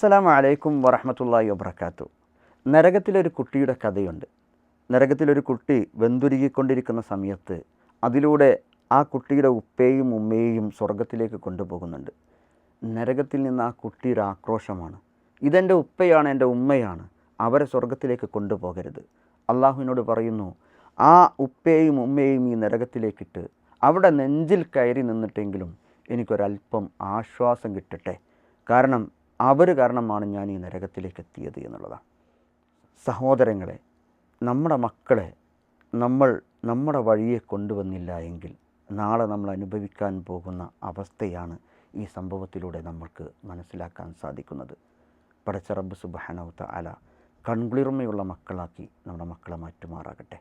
അസ്സലാമു അലൈക്കും വറഹ്മത്തുള്ളാഹി വബറകാതുഹു. നരകത്തിലൊരു കുട്ടിയുടെ കഥയുണ്ട്. നരകത്തിലൊരു കുട്ടി വെന്തുരുകിക്കൊണ്ടിരിക്കുന്ന സമയത്ത് അതിലൂടെ ആ കുട്ടിയുടെ ഉപ്പയെയും ഉമ്മയെയും സ്വർഗത്തിലേക്ക് കൊണ്ടുപോകുന്നുണ്ട്. നരകത്തിൽ നിന്ന് ആ കുട്ടിയുടെ ആക്രോശമാണ്, ഇതെൻ്റെ ഉപ്പയാണ്, എൻ്റെ ഉമ്മയാണ്, അവരെ സ്വർഗത്തിലേക്ക് കൊണ്ടുപോകരുത്. അള്ളാഹുവിനോട് പറയുന്നു, ആ ഉപ്പയെയും ഉമ്മയെയും ഈ നരകത്തിലേക്കിട്ട് അവിടെ നെഞ്ചിൽ കയറി നിന്നിട്ടെങ്കിലും എനിക്കൊരല്പം ആശ്വാസം കിട്ടട്ടെ, കാരണം അവർ കാരണമാണ് ഞാൻ ഈ നരകത്തിലേക്ക് എത്തിയത് എന്നുള്ളതാണ്. സഹോദരങ്ങളെ, നമ്മുടെ മക്കളെ നമ്മുടെ വഴിയെ കൊണ്ടുവന്നില്ല എങ്കിൽ നാളെ നമ്മൾ അനുഭവിക്കാൻ പോകുന്ന അവസ്ഥയാണ് ഈ സംഭവത്തിലൂടെ നമ്മൾക്ക് മനസ്സിലാക്കാൻ സാധിക്കുന്നത്. പടച്ച റബ്ബ് സുബ്ഹാനഹു വ തആല കൺകുളിർമയുള്ള മക്കളാക്കി നമ്മുടെ മക്കളെ മാറ്റുമാറാകട്ടെ.